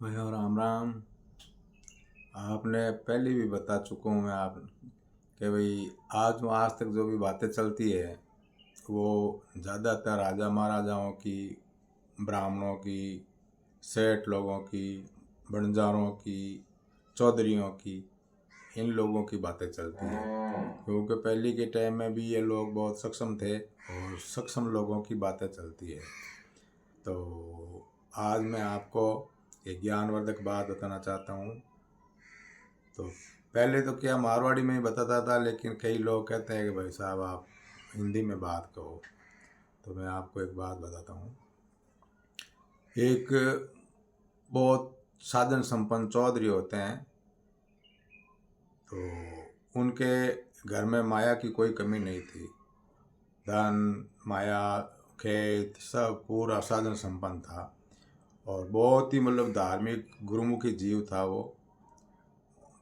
भैया राम राम। आपने पहले भी बता चुका हूँ मैं आप कि भाई आज तक जो भी बातें चलती है वो ज़्यादातर राजा महाराजाओं की, ब्राह्मणों की, सेठ लोगों की, बंजारों की, चौधरियों की, इन लोगों की बातें चलती है। क्योंकि पहले के टाइम में भी ये लोग बहुत सक्षम थे और सक्षम लोगों की बातें चलती है। तो आज मैं आपको एक ज्ञानवर्धक बात बताना चाहता हूँ। तो पहले तो क्या मारवाड़ी में ही बताता था, लेकिन कई लोग कहते हैं कि भाई साहब आप हिंदी में बात करो। तो मैं आपको एक बात बताता हूँ। एक बहुत साधन संपन्न चौधरी होते हैं, तो उनके घर में माया की कोई कमी नहीं थी। धन, माया, खेत सब पूरा साधन संपन्न था और बहुत ही मतलब धार्मिक गुरुमुखी जीव था वो।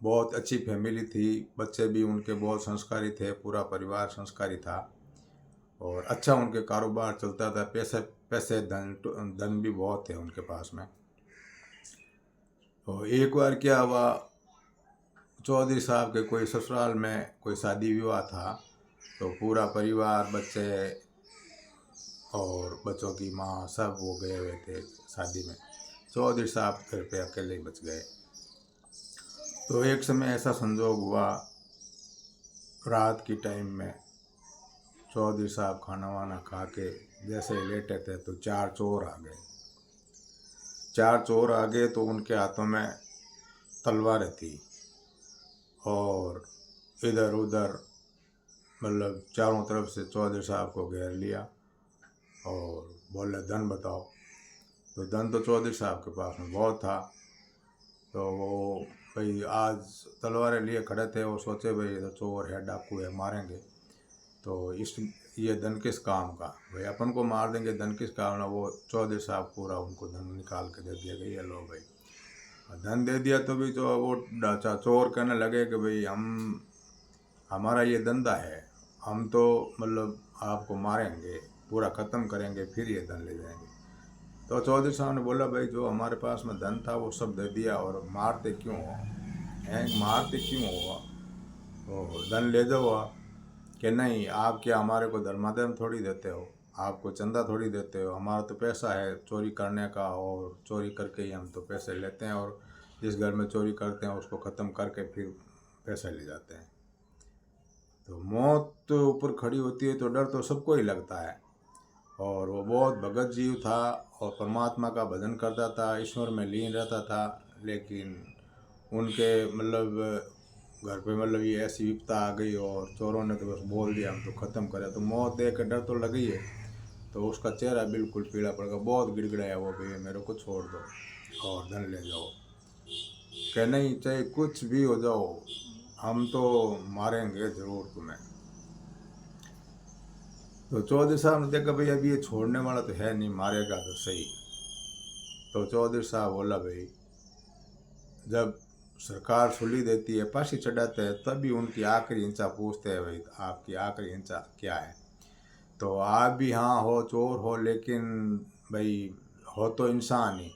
बहुत अच्छी फैमिली थी, बच्चे भी उनके बहुत संस्कारी थे, पूरा परिवार संस्कारी था और अच्छा उनके कारोबार चलता था। पैसे पैसे धन धन भी बहुत थे उनके पास में। तो एक बार क्या हुआ, चौधरी साहब के कोई ससुराल में कोई शादी विवाह था। तो पूरा परिवार, बच्चे और बच्चों की माँ सब वो गए हुए थे शादी में। चौधरी साहब घर पे अकेले ही बच गए। तो एक समय ऐसा संजोग हुआ, रात की टाइम में चौधरी साहब खाना वाना खा के जैसे लेटे थे तो चार चोर आ गए। चार चोर आ गए तो उनके हाथों में तलवारें थी और इधर उधर मतलब चारों तरफ से चौधरी साहब को घेर लिया और बोले धन बताओ। तो धन तो चौधरी साहब के पास में बहुत था। तो वो भाई आज तलवारें लिए खड़े थे और सोचे भाई ये तो चोर है, डाकू है, मारेंगे। तो इस ये धन किस काम का, भाई अपन को मार देंगे, धन किस काम ना। वो चौधरी साहब पूरा उनको धन निकाल के दे दिया गई, ये लो भाई। और धन दे दिया तो भी जो वो चोर कहने लगे कि भाई हमारा ये धंधा है, हम तो मतलब आपको मारेंगे, पूरा ख़त्म करेंगे, फिर ये धन ले जाएंगे। तो चौधरी साहब ने बोला भाई जो हमारे पास में धन था वो सब दे दिया और मारते क्यों हो, हैं मारते क्यों हो, तो धन ले जाओ आप। कि नहीं, आप क्या हमारे को धर्माधर्म थोड़ी देते हो, आपको चंदा थोड़ी देते हो, हमारा तो पैसा है चोरी करने का और चोरी करके ही हम तो पैसे लेते हैं और जिस घर में चोरी करते हैं उसको ख़त्म करके फिर पैसे ले जाते हैं। तो मौत तो ऊपर खड़ी होती है तो डर तो सबको ही लगता है। और वो बहुत भगत जीव था और परमात्मा का भजन करता था, ईश्वर में लीन रहता था। लेकिन उनके मतलब घर पे मतलब ये ऐसी विपता आ गई और चोरों ने तो बस बोल दिया हम तो ख़त्म करें। तो मौत देख के डर तो लगी है। तो उसका चेहरा बिल्कुल पीला पड़ गया, बहुत गिड़गिड़ाया वो, भैया मेरे को छोड़ दो और धन ले जाओ। कह नहीं, चाहे कुछ भी हो जाओ हम तो मारेंगे ज़रूर तुम्हें। तो चौधरी साहब ने देखा भाई अभी ये छोड़ने वाला तो है नहीं, मारेगा तो सही। तो चौधरी साहब बोला भाई जब सरकार सुली देती है, फांसी चढ़ाते हैं, तभी उनकी आखिरी इंचा पूछते हैं भाई आपकी आखिरी इंचा क्या है। तो आप भी हाँ हो, चोर हो, लेकिन भाई हो तो इंसान ही।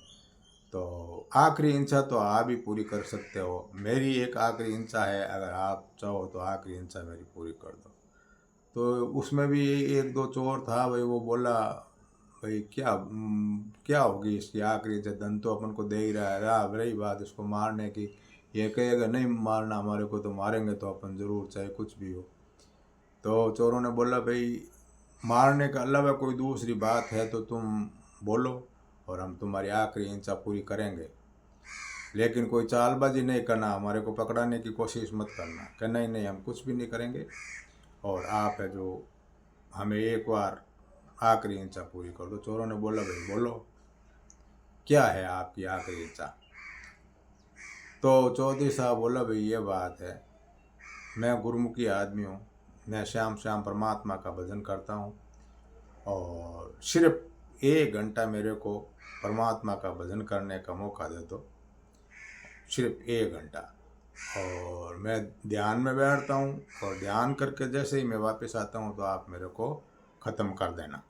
तो आखिरी इंचा तो आप भी पूरी कर सकते हो, मेरी एक आखिरी इंचा है, अगर आप चाहो तो आखिरी इंचा मेरी पूरी कर दो। तो उसमें भी एक दो चोर था भाई, वो बोला भाई क्या होगी इसकी आखिरी, धन तो अपन को दे ही रहा है, रहा रही बात इसको मारने की, ये कहेगा नहीं मारना हमारे को तो मारेंगे तो अपन ज़रूर, चाहे कुछ भी हो। तो चोरों ने बोला भाई मारने के अलावा कोई दूसरी बात है तो तुम बोलो और हम तुम्हारी आखिरी इंचा पूरी करेंगे, लेकिन कोई चालबाजी नहीं करना, हमारे को पकड़ाने की कोशिश मत करना। कि नहीं नहीं हम कुछ भी नहीं करेंगे और आप है जो हमें एक बार आखिरी इंचा पूरी कर दो। चोरों ने बोला भाई बोलो क्या है आपकी आखिरी इच्छा। तो चौधरी साहब बोला भाई ये बात है, मैं गुरुमुखी आदमी हूँ, मैं श्याम श्याम परमात्मा का भजन करता हूँ और सिर्फ 1 घंटा मेरे को परमात्मा का भजन करने का मौका दे दो, सिर्फ 1 घंटा। और मैं ध्यान में बैठता हूँ और ध्यान करके जैसे ही मैं वापस आता हूँ तो आप मेरे को ख़त्म कर देना।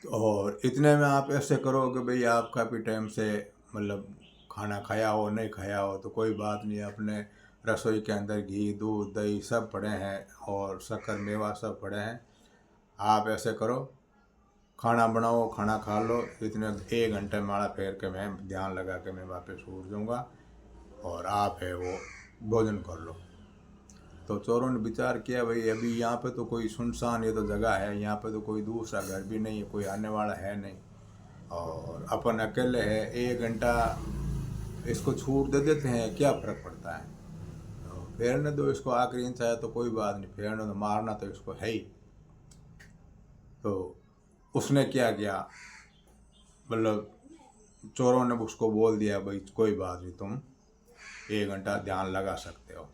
और इतने में आप ऐसे करो कि भाई आप काफ़ी टाइम से मतलब खाना खाया हो नहीं खाया हो तो कोई बात नहीं, अपने रसोई के अंदर घी दूध दही सब पड़े हैं और शक्कर मेवा सब पड़े हैं। आप ऐसे करो, खाना बनाओ, खाना खा लो, इतने 1 घंटे माड़ा फेर के मैं ध्यान लगा के मैं वापस उठ जाऊँगा और आप है वो भोजन कर लो। तो चोरों ने विचार किया भाई अभी यहाँ पे तो कोई सुनसान ये तो जगह है, यहाँ पे तो कोई दूसरा घर भी नहीं है, कोई आने वाला है नहीं और अपन अकेले है, 1 घंटा इसको छूट दे देते हैं, क्या फ़र्क पड़ता है। तो फेरने दो इसको, आखिरी इंच आया तो कोई बात नहीं, फेरने दो, मारना तो इसको है ही। तो उसने क्या किया, मतलब चोरों ने उसको बोल दिया भाई कोई बात नहीं, तुम 1 घंटा ध्यान लगा सकते हो।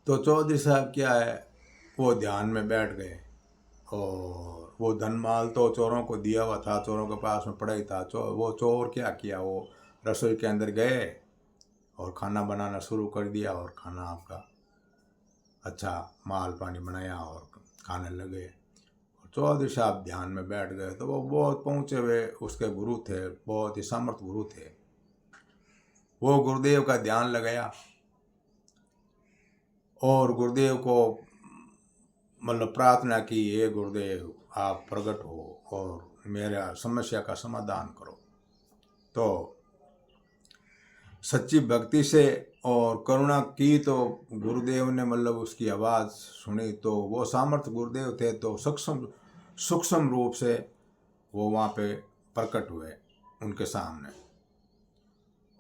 तो चौधरी साहब क्या है वो ध्यान में बैठ गए और वो धन माल तो चोरों को दिया हुआ था, चोरों के पास में पड़ा ही था। वो चोर क्या किया, वो रसोई के अंदर गए और खाना बनाना शुरू कर दिया और खाना आपका अच्छा माल पानी बनाया और खाने लगे। और चौधरी साहब ध्यान में बैठ गए तो वो बहुत पहुँचे हुए उसके गुरु थे, बहुत ही समर्थ गुरु थे। वो गुरुदेव का ध्यान लगाया और गुरुदेव को मतलब प्रार्थना की, हे गुरुदेव आप प्रकट हो और मेरा समस्या का समाधान करो। तो सच्ची भक्ति से और करुणा की तो गुरुदेव ने मतलब उसकी आवाज़ सुनी तो वो सामर्थ्य गुरुदेव थे, तो सूक्ष्म रूप से वो वहाँ पे प्रकट हुए उनके सामने।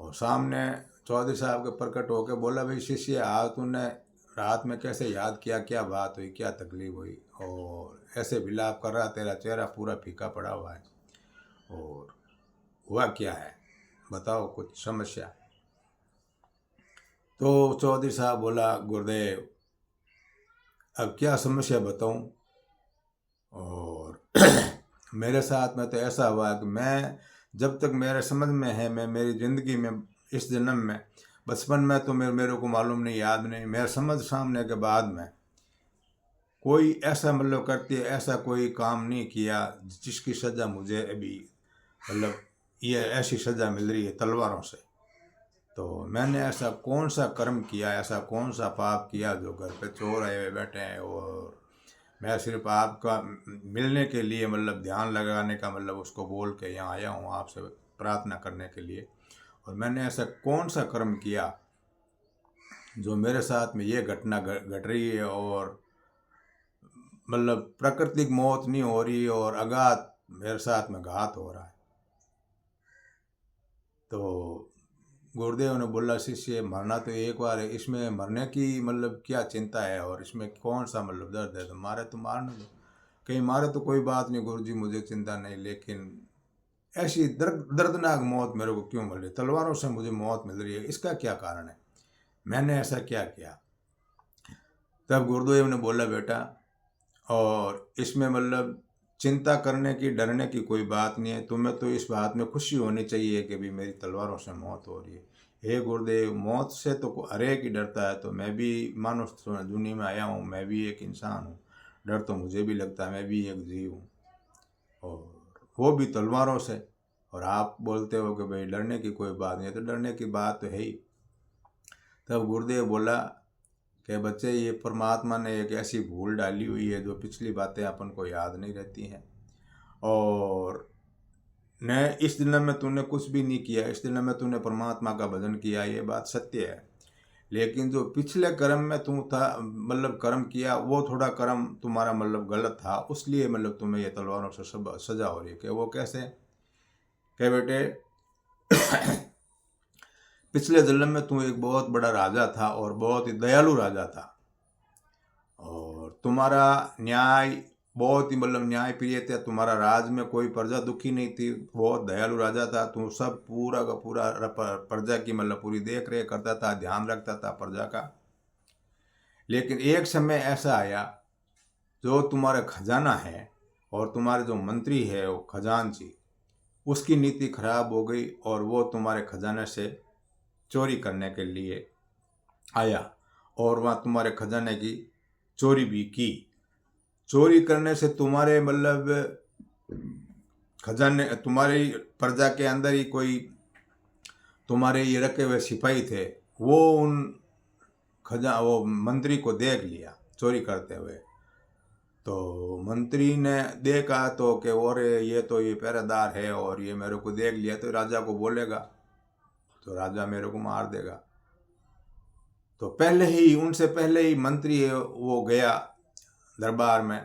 और सामने चौधरी साहब के प्रकट होकर बोला भाई शिष्य आज तूने रात में कैसे याद किया, क्या बात हुई, क्या तकलीफ हुई और ऐसे विलाप कर रहा, तेरा चेहरा पूरा फीका पड़ा हुआ है और हुआ क्या है, बताओ कुछ समस्या। तो चौधरी साहब बोला गुरुदेव अब क्या समस्या बताऊं, और मेरे साथ में तो ऐसा हुआ कि मैं जब तक मेरे समझ में है, मैं मेरी ज़िंदगी में इस जन्म में बचपन में तो मेरे को मालूम नहीं, याद नहीं, मेरा समझ सामने के बाद में कोई ऐसा मतलब करती है, ऐसा कोई काम नहीं किया जिसकी सज़ा मुझे अभी मतलब ये ऐसी सज़ा मिल रही है तलवारों से। तो मैंने ऐसा कौन सा कर्म किया, ऐसा कौन सा पाप किया जो घर पे चोर आए हुए बैठे हैं और मैं सिर्फ आपका मिलने के लिए मतलब ध्यान लगाने का मतलब उसको बोल के यहाँ आया हूँ आपसे प्रार्थना करने के लिए, और मैंने ऐसा कौन सा कर्म किया जो मेरे साथ में ये घटना घट रही है और मतलब प्राकृतिक मौत नहीं हो रही और अघात मेरे साथ में घात हो रहा है। तो गुरुदेव ने बोला शिष्य मरना तो एक बार है, इसमें मरने की मतलब क्या चिंता है और इसमें कौन सा मतलब दर्द है, तो मारे तो मारने दो, कहीं मारे तो कोई बात नहीं गुरुजी मुझे चिंता नहीं, लेकिन ऐसी दर्दनाक मौत मेरे को क्यों मिल रही, तलवारों से मुझे मौत मिल रही है, इसका क्या कारण है, मैंने ऐसा क्या किया। तब गुरुदेव ने बोला बेटा और इसमें मतलब चिंता करने की डरने की कोई बात नहीं है, तुम्हें तो इस बात में खुशी होनी चाहिए कि भी मेरी तलवारों से मौत हो रही है। हे गुरुदेव मौत से तो हर एक ही डरता है, तो मैं भी मानो दुनिया में आया हूँ, मैं भी एक इंसान हूँ, डर तो मुझे भी लगता है, मैं भी एक जीव हूँ और वो भी तलवारों से। और आप बोलते हो कि भाई डरने की कोई बात नहीं है, तो डरने की बात तो है ही। तब गुरुदेव बोला कि बच्चे ये परमात्मा ने एक ऐसी भूल डाली हुई है जो पिछली बातें अपन को याद नहीं रहती हैं, और न इस जन्म में तूने कुछ भी नहीं किया, इस जन्म में तूने परमात्मा का भजन किया, ये बात सत्य है, लेकिन जो पिछले कर्म में तू था मतलब कर्म किया वो थोड़ा कर्म तुम्हारा मतलब गलत था, उसलिए मतलब तुम्हें ये तलवारों से सब सजा हो रही है। कि वो कैसे, कि बेटे पिछले जन्म में तू एक बहुत बड़ा राजा था और बहुत ही दयालु राजा था और तुम्हारा न्याय बहुत ही मतलब न्याय प्रिय था, तुम्हारा राज में कोई प्रजा दुखी नहीं थी, बहुत दयालु राजा था, तू सब पूरा का पूरा प्रजा की मतलब पूरी देख रेख करता था, ध्यान रखता था प्रजा का। लेकिन एक समय ऐसा आया जो तुम्हारा खजाना है और तुम्हारे जो मंत्री है वो खजानची, उसकी नीति खराब हो गई और वो तुम्हारे खजाने से चोरी करने के लिए आया और वहाँ तुम्हारे खजाने की चोरी भी की। चोरी करने से तुम्हारे मतलब खजाने तुम्हारी प्रजा के अंदर ही कोई तुम्हारे ये रखे हुए सिपाही थे, वो मंत्री को देख लिया चोरी करते हुए। तो मंत्री ने देखा तो कि और ये तो ये पहरेदार है और ये मेरे को देख लिया तो राजा को बोलेगा तो राजा मेरे को मार देगा। तो उनसे पहले ही मंत्री है वो गया दरबार में।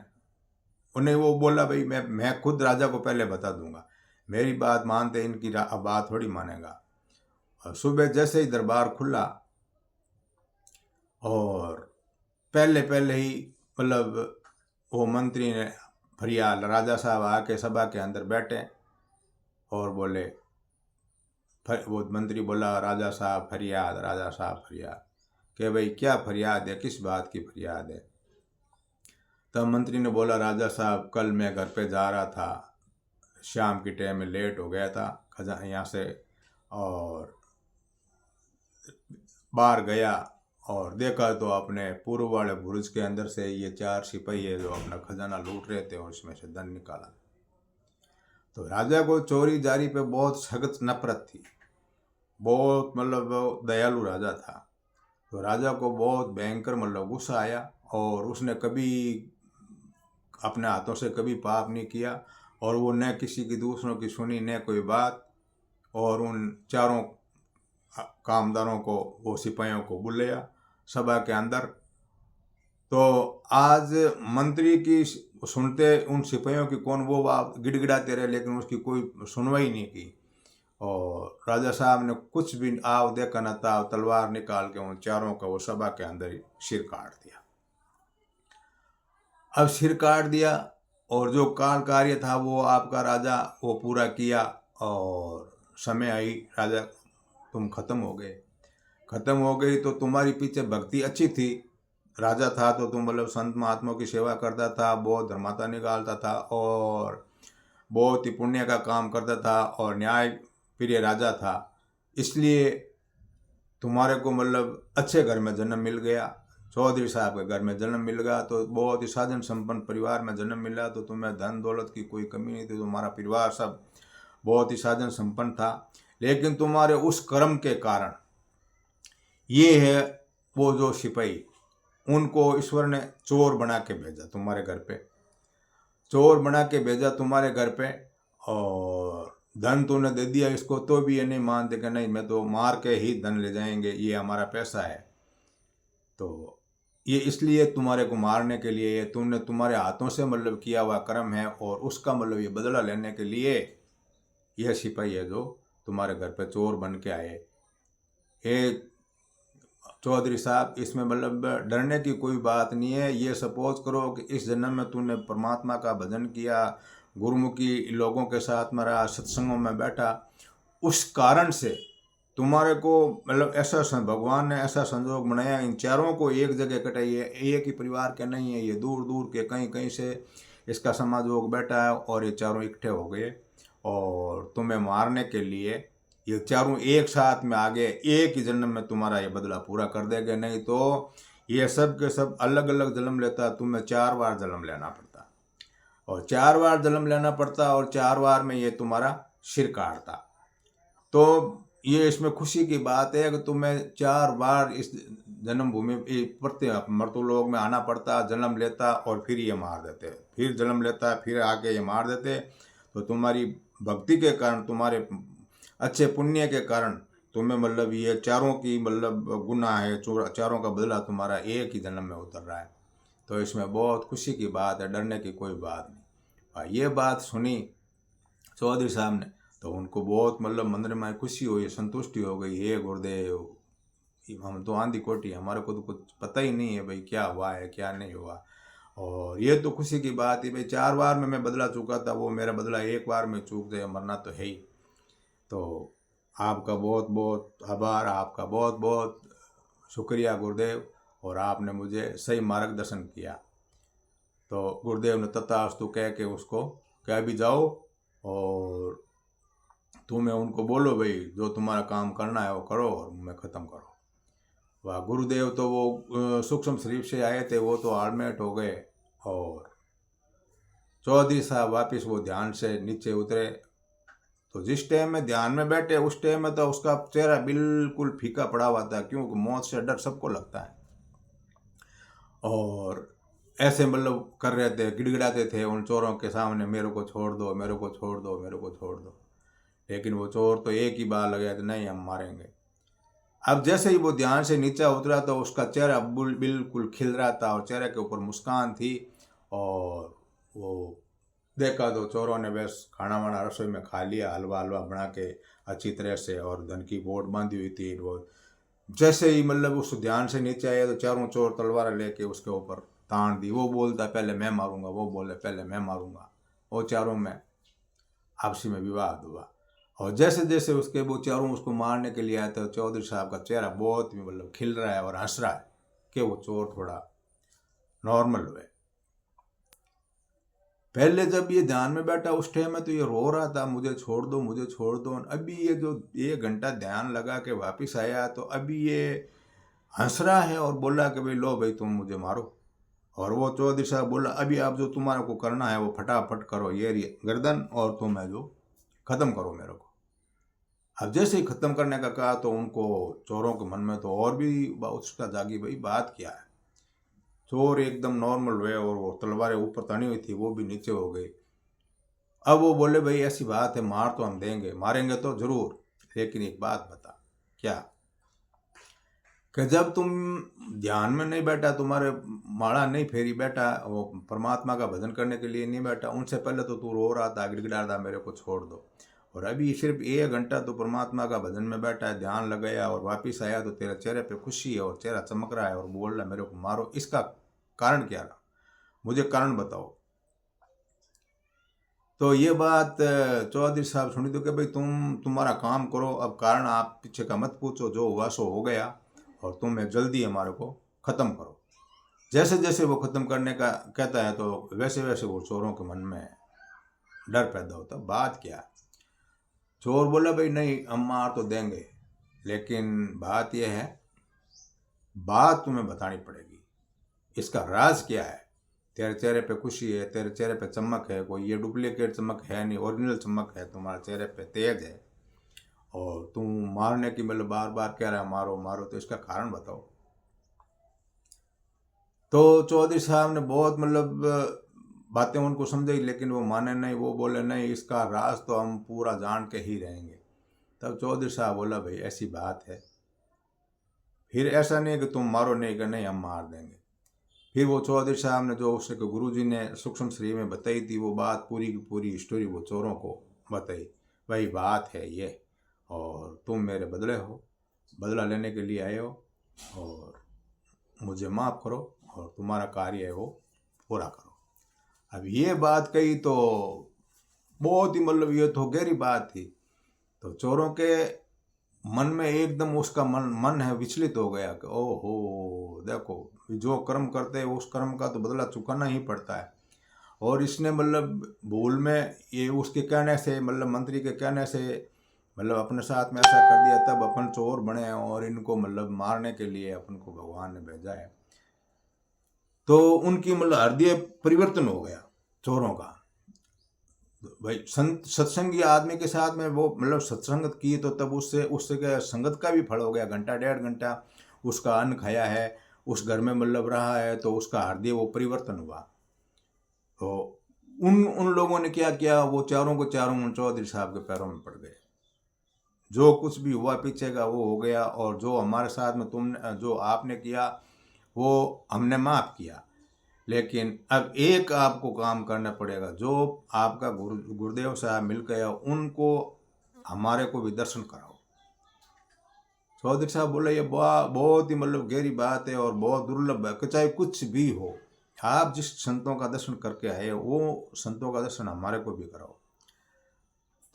उन्हें वो बोला भाई मैं खुद राजा को पहले बता दूंगा, मेरी बात मानते इनकी बात थोड़ी मानेगा। और सुबह जैसे ही दरबार खुला और पहले पहले ही मतलब वो मंत्री ने फरियाद, राजा साहब आके सभा के अंदर बैठे और बोले, वो मंत्री बोला राजा साहब फरियाद, राजा साहब फरियाद। कि भाई क्या फरियाद है, किस बात की फरियाद है? तब मंत्री ने बोला राजा साहब कल मैं घर पे जा रहा था, शाम की टाइम में लेट हो गया था खजा यहाँ से, और बाहर गया और देखा तो अपने पूर्व वाले बुरुज के अंदर से ये 4 सिपाही है जो अपना खजाना लूट रहे थे और उसमें से धन निकाला। तो राजा को चोरी जारी पे बहुत सख्त नफरत थी, बहुत मतलब दयालु राजा था। तो राजा को बहुत भयंकर मतलब गुस्सा आया और उसने कभी अपने हाथों से कभी पाप नहीं किया और वो न किसी की दूसरों की सुनी न कोई बात। और उन 4 कामदारों को, वो सिपाहियों को बुलाया सभा के अंदर। तो आज मंत्री की सुनते उन सिपाहियों की कौन, वो आप गिड़गिड़ाते रहे लेकिन उसकी कोई सुनवाई नहीं की। और राजा साहब ने कुछ भी आव देखा न था, तलवार निकाल के उन 4 का वो सभा के अंदर ही सिर काट दिया। अब सिर काट दिया और जो काल कार्य था वो आपका राजा वो पूरा किया और समय आई राजा तुम खत्म हो गए। खत्म हो गई तो तुम्हारी पीछे भक्ति अच्छी थी, राजा था तो तुम मतलब संत महात्माओं की सेवा करता था, बहुत धर्माता निकालता था और बहुत ही पुण्य का काम करता था और न्याय प्रिय राजा था। इसलिए तुम्हारे को मतलब अच्छे घर में जन्म मिल गया, चौधरी साहब के घर में जन्म मिल गया। तो बहुत ही साधन संपन्न परिवार में जन्म मिला तो तुम्हें धन दौलत की कोई कमी नहीं थी, तुम्हारा परिवार सब बहुत ही साधन संपन्न था। लेकिन तुम्हारे उस कर्म के कारण ये है वो जो सिपाही, उनको ईश्वर ने चोर बना के भेजा तुम्हारे घर पे, चोर बना के भेजा तुम्हारे घर पे। और धन तूने दे दिया इसको तो भी ये नहीं मानते कि नहीं मैं तो मार के ही धन ले जाएंगे, ये हमारा पैसा है। तो ये इसलिए तुम्हारे को मारने के लिए, ये तुमने तुम्हारे हाथों से मतलब किया हुआ कर्म है और उसका मतलब ये बदला लेने के लिए यह सिपाही है जो तुम्हारे घर पे चोर बन के आए। ये चौधरी साहब इसमें मतलब डरने की कोई बात नहीं है। ये सपोज करो कि इस जन्म में तूने परमात्मा का भजन किया, गुरुमुखी लोगों के साथ में रहा, सत्संगों में बैठा, उस कारण से तुम्हारे को मतलब ऐसा भगवान ने ऐसा संजोग बनाया, इन 4 को एक जगह इकट्ठाई है, एक ही परिवार के नहीं है, ये दूर दूर के कहीं कहीं से इसका समाजोग बैठा है और ये 4 इकट्ठे हो गए और तुम्हें मारने के लिए ये 4 एक साथ में आ गए। एक ही जन्म में तुम्हारा ये बदला पूरा कर देंगे, नहीं तो ये सब के सब अलग अलग जन्म लेता, तुम्हें 4 बार जन्म लेना पड़ता और 4 बार जन्म लेना पड़ता और 4 बार में ये तुम्हारा सिर काटता। तो ये इसमें खुशी की बात है कि तुम्हें 4 बार इस जन्मभूमि प्रत्येक मर्तुलोक में आना पड़ता, जन्म लेता और फिर ये मार देते, फिर जन्म लेता फिर आके ये मार देते। तो तुम्हारी भक्ति के कारण, तुम्हारे अच्छे पुण्य के कारण तुम्हें मतलब ये 4 की मतलब गुनाह है, 4 का बदला तुम्हारा एक ही जन्म में उतर रहा है। तो इसमें बहुत खुशी की बात है, डरने की कोई बात नहीं। और ये बात सुनी चौधरी साहब ने तो उनको बहुत मतलब मंदिर में खुशी हुई, संतुष्टि हो गई। हे गुरुदेव, हम तो आंधी कोटी, हमारे को तो कुछ पता ही नहीं है भाई क्या हुआ है क्या नहीं हुआ। और ये तो खुशी की बात है भाई, 4 बार में मैं बदला चुका था, वो मेरा बदला एक बार में चूक जाए, मरना तो है ही। तो आपका बहुत बहुत आभार, आपका बहुत बहुत शुक्रिया गुरुदेव, और आपने मुझे सही मार्गदर्शन किया। तो गुरुदेव ने तथास्तु कह के उसको कह भी जाओ और तुम्हें उनको बोलो भाई जो तुम्हारा काम करना है वो करो और मैं ख़त्म करो। वाह गुरुदेव, तो वो सूक्ष्म शरीफ से आए थे, वो तो आलमेट हो गए और चौधरी साहब वापस वो ध्यान से नीचे उतरे। तो जिस टाइम में ध्यान में बैठे उस टाइम में तो उसका चेहरा बिल्कुल फीका पड़ा हुआ था, क्योंकि मौत से डर सबको लगता है। और ऐसे मतलब कर रहे थे, गिड़गिड़ाते थे उन चोरों के सामने, मेरे को छोड़ दो, मेरे को छोड़ दो, मेरे को छोड़ दो। लेकिन वो चोर तो एक ही बार लगे थे, नहीं हम मारेंगे। अब जैसे ही वो ध्यान से नीचे उतरा तो उसका चेहरा बिल्कुल खिल रहा था और चेहरे के ऊपर मुस्कान थी। और वो देखा तो चोरों ने बस खाना वाना रसोई में खा लिया, हलवा हलवा बना के अच्छी तरह से, और धन की बोट बांधी हुई थी। वो जैसे ही मतलब उस ध्यान से नीचे आया तो चारों चोर तलवार लेके उसके ऊपर तान दी। वो बोलता पहले मैं मारूंगा, वो बोले पहले मैं मारूंगा। वो चारों में आपसी में विवाद हुआ। और जैसे जैसे उसके वो चारों उसको मारने के लिए आए तो चौधरी साहब का चेहरा बहुत ही मतलब खिल रहा है और हंस रहा है कि वो चोर थोड़ा नॉर्मल हुए। पहले जब ये ध्यान में बैठा उस टाइम में तो ये रो रहा था, मुझे छोड़ दो, मुझे छोड़ दो। अभी ये जो 1 घंटा ध्यान लगा के वापिस आया तो अभी ये हंस रहा है और बोला कि भाई लो भाई तुम मुझे मारो। और वो चौधरी साहब बोला अभी आप जो तुम्हारे को करना है वो फटाफट करो, ये गर्दन, और तुम है जो ख़त्म करो मेरे को। अब जैसे ही ख़त्म करने का कहा तो उनको चोरों के मन में तो और भी उत्सुकता जागी, भाई बात क्या है। चोर एकदम नॉर्मल हुए और वो तलवारें ऊपर तनी हुई थी वो भी नीचे हो गई। अब वो बोले भाई ऐसी बात है, मार तो हम देंगे, मारेंगे तो ज़रूर, लेकिन एक बात बता। क्या? कि जब तुम ध्यान में नहीं बैठा, तुम्हारे माला नहीं फेरी बैठा, वो परमात्मा का भजन करने के लिए नहीं बैठा, उनसे पहले तो तू रो रहा था, गिड़गिड़ा रहा था मेरे को छोड़ दो। और अभी सिर्फ 1 घंटा तो परमात्मा का भजन में बैठा है, ध्यान लगाया और वापिस आया तो तेरे चेहरे पे खुशी है और चेहरा चमक रहा है और बोल रहा है मेरे को मारो। इसका कारण क्या रहा, मुझे कारण बताओ। तो ये बात चौधरी साहब सुनी तो कि भाई तुम्हारा काम करो, अब कारण आप पीछे का मत पूछो, जो हुआ सो हो गया और तुम्हें जल्दी हमारे को ख़त्म करो। जैसे जैसे वो ख़त्म करने का कहता है तो वैसे वैसे वो चोरों के मन में डर पैदा होता। बात क्या? चोर बोला भाई नहीं हम मार तो देंगे, लेकिन बात यह है, बात तुम्हें बतानी पड़ेगी, इसका राज क्या है। तेरे चेहरे पे खुशी है, तेरे चेहरे पे चमक है, कोई ये डुप्लीकेट चमक है नहीं, ओरिजिनल चमक है, तुम्हारे चेहरे पे तेज है, और तुम मारने की मतलब बार बार कह रहा है मारो मारो, तो इसका कारण बताओ। तो चौधरी साहब ने बहुत मतलब बातें उनको समझाई, लेकिन वो माने नहीं। वो बोले नहीं इसका राज तो हम पूरा जान के ही रहेंगे। तब चौधरी साहब बोला भाई ऐसी बात है, फिर ऐसा नहीं है कि तुम मारो, नहीं कि नहीं हम मार देंगे। फिर वो चौधरी साहब ने जो उसके गुरुजी ने सूक्ष्म शरीर में बताई थी वो बात पूरी की पूरी स्टोरी वो चोरों को बताई। भाई बात है ये, और तुम मेरे बदले हो, बदला लेने के लिए आए हो, और मुझे माफ़ करो और तुम्हारा कार्य है वो पूरा करो। अब ये बात कही तो बहुत ही मतलब ये तो गहरी बात थी। तो चोरों के मन में एकदम उसका मन है विचलित हो गया कि ओहो देखो, जो कर्म करते हैं उस कर्म का तो बदला चुकाना ही पड़ता है। और इसने मतलब भूल में ये उसके कहने से, मतलब मंत्री के कहने से, मतलब अपने साथ में ऐसा कर दिया, तब अपन चोर बने और इनको मतलब मारने के लिए अपन को भगवान ने भेजा है। तो उनकी मतलब हृदय परिवर्तन हो गया चोरों का। भाई सत्संगी आदमी के साथ में वो मतलब सत्संगत की तो तब उससे उससे क्या संगत का भी फल हो गया। घंटा 1.5 घंटा उसका अन्न खाया है, उस घर में मतलब रहा है, तो उसका हृदय वो परिवर्तन हुआ। तो उन उन लोगों ने क्या किया, वो चारों को चारों चौधरी साहब के पैरों में पड़ गए। जो कुछ भी हुआ पीछे का वो हो गया, और जो हमारे साथ में तुमने जो आपने किया वो हमने माफ़ किया, लेकिन अब एक आपको काम करना पड़ेगा। जो आपका गुरुदेव साहब मिल गया उनको हमारे को भी दर्शन कराओ। चौधरी साहब बोले ये बहुत ही मतलब गहरी बात है और बहुत दुर्लभ है कि चाहे कुछ भी हो, आप जिस संतों का दर्शन करके आए वो संतों का दर्शन हमारे को भी कराओ।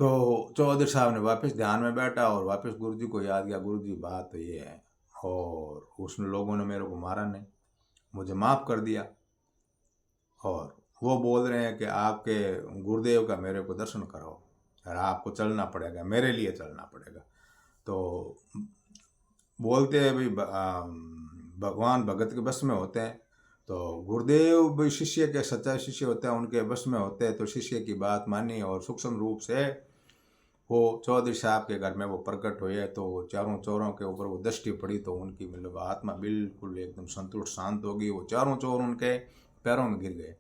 तो चौधरी साहब ने वापस ध्यान में बैठा और वापस गुरुजी को याद किया, गुरुजी बात तो ये है, और उस लोगों ने मेरे को मारा नहीं, मुझे माफ़ कर दिया, और वो बोल रहे हैं कि आपके गुरुदेव का मेरे को दर्शन कराओ और आपको चलना पड़ेगा, मेरे लिए चलना पड़ेगा। तो बोलते हैं भाई भगवान भगत के बस में होते हैं। तो गुरुदेव भी शिष्य के सच्चा शिष्य होते हैं, उनके बस में होते हैं, तो शिष्य की बात मानी और सूक्ष्म रूप से वो चौधरी साहब के घर में वो प्रकट हुए। तो चारों चोरों के ऊपर वो दृष्टि पड़ी तो उनकी मतलब आत्मा बिल्कुल एकदम संतुष्ट शांत होगी। वो चारों चोर उनके पैरों में गिर गए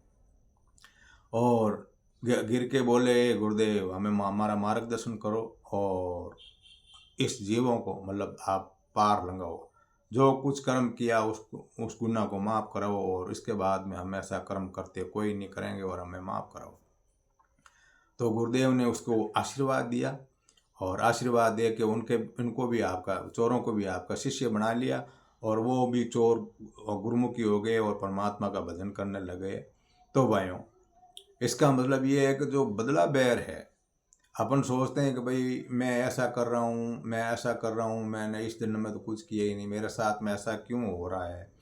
और गिर के बोले, गुरुदेव हमें हमारा मार्गदर्शन करो और इस जीवों को मतलब आप पार लगाओ, जो कुछ कर्म किया उस गुनाह को माफ़ कराओ और इसके बाद में हम ऐसा कर्म करते कोई नहीं करेंगे और हमें माफ़ कराओ। तो गुरुदेव ने उसको आशीर्वाद दिया और आशीर्वाद दे के उनको भी आपका चोरों को भी आपका शिष्य बना लिया और वो भी चोर गुरुमुखी हो गए और परमात्मा का भजन करने लगे। तो भाइयों, इसका मतलब ये है कि जो बदला बैर है, अपन सोचते हैं कि भाई मैं ऐसा कर रहा हूँ, मैं ऐसा कर रहा हूँ, मैंने इस दिन में तो कुछ किया ही नहीं, मेरे साथ में ऐसा क्यों हो रहा है।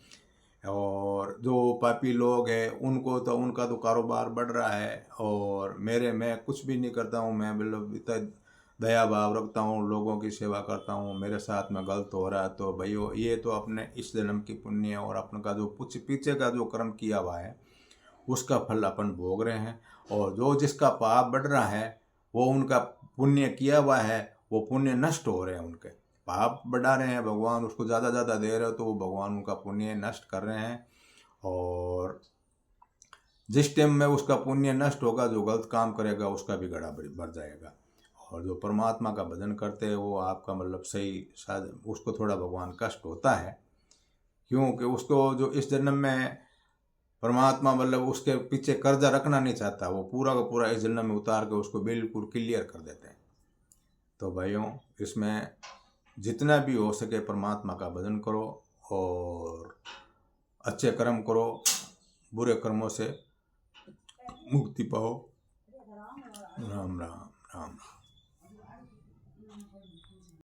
और जो पापी लोग हैं उनको तो उनका तो कारोबार बढ़ रहा है और मैं कुछ भी नहीं करता हूँ, मैं मतलब इतना दया भाव रखता हूँ, लोगों की सेवा करता हूँ, मेरे साथ में गलत हो रहा है। तो भैया ये तो अपने इस जन्म की पुण्य और अपन का जो कुछ पीछे का जो कर्म किया हुआ है उसका फल अपन भोग रहे हैं। और जो जिसका पाप बढ़ रहा है वो उनका पुण्य किया हुआ है, वो पुण्य नष्ट हो रहे हैं, उनके पाप बढ़ा रहे हैं, भगवान उसको ज़्यादा ज़्यादा दे रहे हो तो वो भगवान उनका पुण्य नष्ट कर रहे हैं। और जिस टाइम में उसका पुण्य नष्ट होगा, जो गलत काम करेगा उसका भी घड़ा बढ़ जाएगा। और जो परमात्मा का भजन करते हैं वो आपका मतलब सही शायद उसको थोड़ा भगवान कष्ट होता है, क्योंकि उसको जो इस जन्म में परमात्मा मतलब उसके पीछे कर्जा रखना नहीं चाहता, वो पूरा का पूरा इस जन्म में उतार के उसको बिल्कुल क्लियर कर देते हैं। तो भाइयों, इसमें जितना भी हो सके परमात्मा का भजन करो और अच्छे कर्म करो, बुरे कर्मों से मुक्ति पाओ। राम राम राम राम।